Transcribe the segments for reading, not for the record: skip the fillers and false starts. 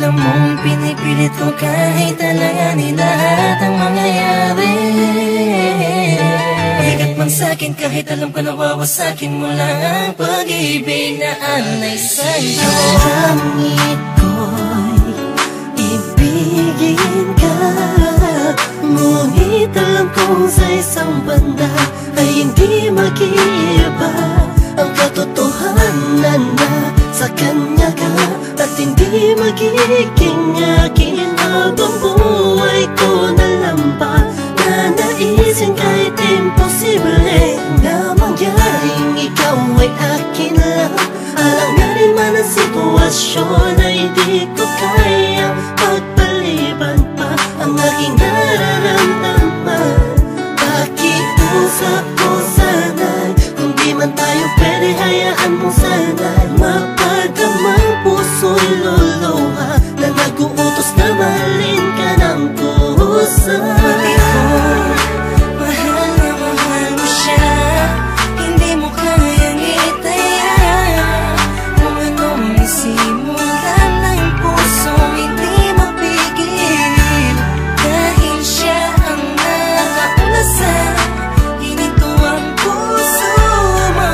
alam mong pinipilit ko kahit alanganin lahat ang mangyayari. Bigat man sa'kin kahit alam ko nawawasakin mo lang ang pag-ibig na alay sa'yo. Langit ko'y ibigin ka, ngunit alam kong sa isang banda ay hindi mag-iiba ang katotohanan na sa kanya ka at hindi magiging akin habang buhay ko na lampa. Nanaisin kahit imposible na mangyaring ikaw ay akin lang. Alanganin man ang sitwasyon ay di ko kayang pagpaliban pa ang aking nararamdaman. Pakiusap ko sana'y kung di man tayo pwede, hayaan mo sana'y mapadamang puso'y luluha na nag-uutos na mahalin ka ng kusa. Pati ko, mahal na mahal mo siya, hindi mo kayang itaya. Kung anong isimulan ng pusong hindi mapigil, dahil siya ang nakauna sa hininto ang puso mo.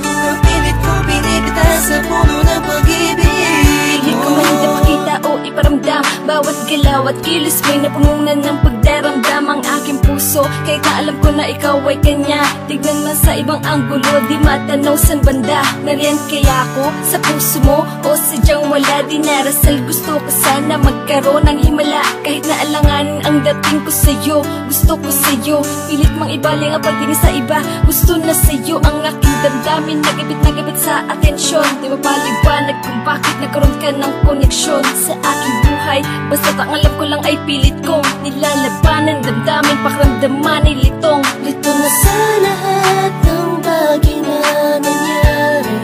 Napilit ko binibita sa puno ng pag-ibig. Hindi ko man ipakita o iparamdam, bawat galaw at kilos may napununan ng pagdaramdam ang aking puso. Kahit na alam ko na ikaw ay kanya, tignan man sa ibang anggulo, di matanaw san banda. Nariyan kaya ako sa puso mo o sadyang wala? Dinarasal gusto ko sana magkaroon ng himala, kahit na alanganin ang dating ko sa'yo. Gusto ko sa'yo, pilit mang ibaling ang pagtingin sa iba. Gusto na sa'yo ang aking damdamin, nagabit sa atensyon. Di mapaliwanag kung bakit nagkaroon ka ng koneksyon sa aking buhay. Basta't ang alam ko lang ay pilit kong nilalabanan, damdamin, pakiramdaman ay litong Lito na sa lahat ng bagay na nangyari.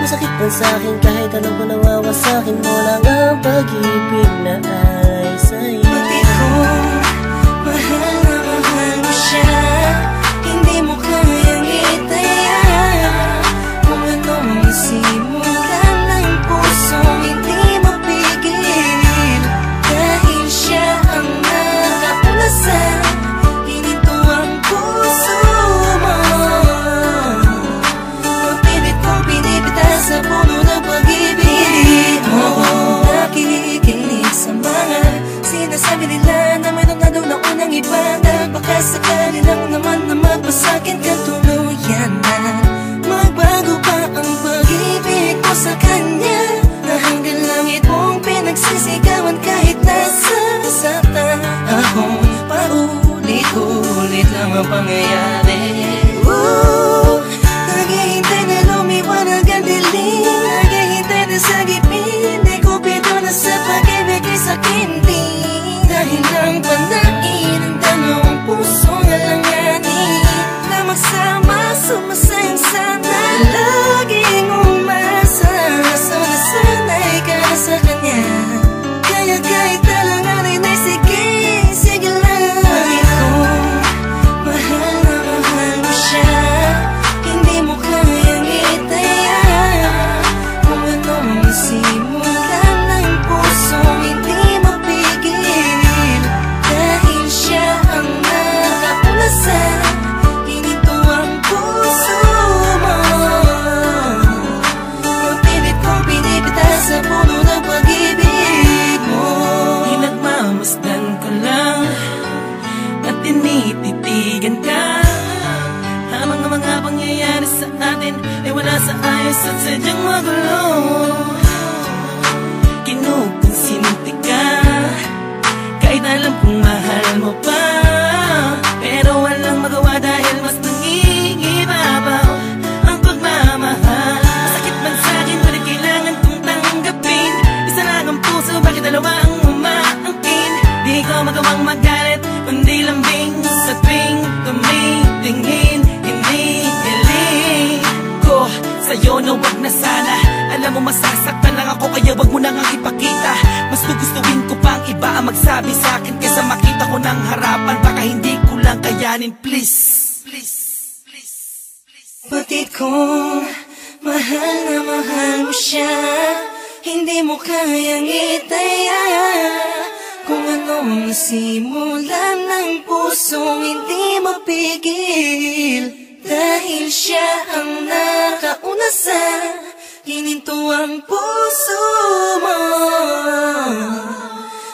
Masakit man sa'kin kahit alam ko nawawasakin mo lang ang pag-ibig na ay sa'yo. Pati ko, mahal na mahal mo siya, hindi mo kayang itaya. Kung anong isimulan ng pusong hindi mapigil, dahil siya ang nakauna sa hininto ang puso mo. Napilit ko binibita sa puno ng pag-ibig mo. Nakikinig sa mga sinasabi nila na mayroon na daw na unang iba, dahil baka sakali lang naman na magpasakin ka tuluyan na magbago pa ang pag-ibig ko sa kanya, na hanggang langit mong pinagsisigawan kahit nasa sata akong paulit-ulit lang ang pangyayari. Naghihintay na lumiwanag ang dilim, naghihintay na sa gipin, di ko pito na sa pag-ibig ay sakin din. Dahil ang panain ng dalawang pusong alanganin na magsama, sumasayang sana, laging umasa. So nasanay ka na sa kanya, kaya kahit alanganin ay sige, sige lang. Pati ko, mahal na mahal mo siya, hindi mo kayang itaya. Kung anong isimulan ng pusong hindi mapigil, dahil siya ang nakauna sa hininto ang puso mo. Napilit kong binibita sa puno ng pag-ibig mo. Pinagmamasdan ko lang at tinititigan ka, habang ang mga pangyayari sa atin ay wala sa ayos at sadyang magulo. Kinukonsinti ka kahit alam kong mahal mo pa, pero walang magawa dahil mas nangingibabaw ang pagmamahal. Masakit man sa'kin, ngunit kailangan kong tanggapin. Isa lang ang puso, bakit dalawa ang umaangkin? Di ko magawang magalit, kundi lambing sa tuwing tumitingin. Hinihiling ko sa'yo na wag na sana. Alam mo masasaktan lang ako, kaya wag mo nang ipakita. Mas gugustuhin ko pang iba ang magsabi sa'kin kaysa makita ko ng harapan. Baka hindi ko lang kayanin, please. Pati ko, Mahal na mahal mo siya, hindi mo kayang itaya. Kung anong nasimulan ng pusong hindi mapigil, dahil siya ang nakauna sa hinintuang puso mo.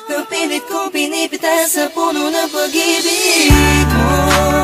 Napilit kong pinipitas sa puno ng pag-ibig mo.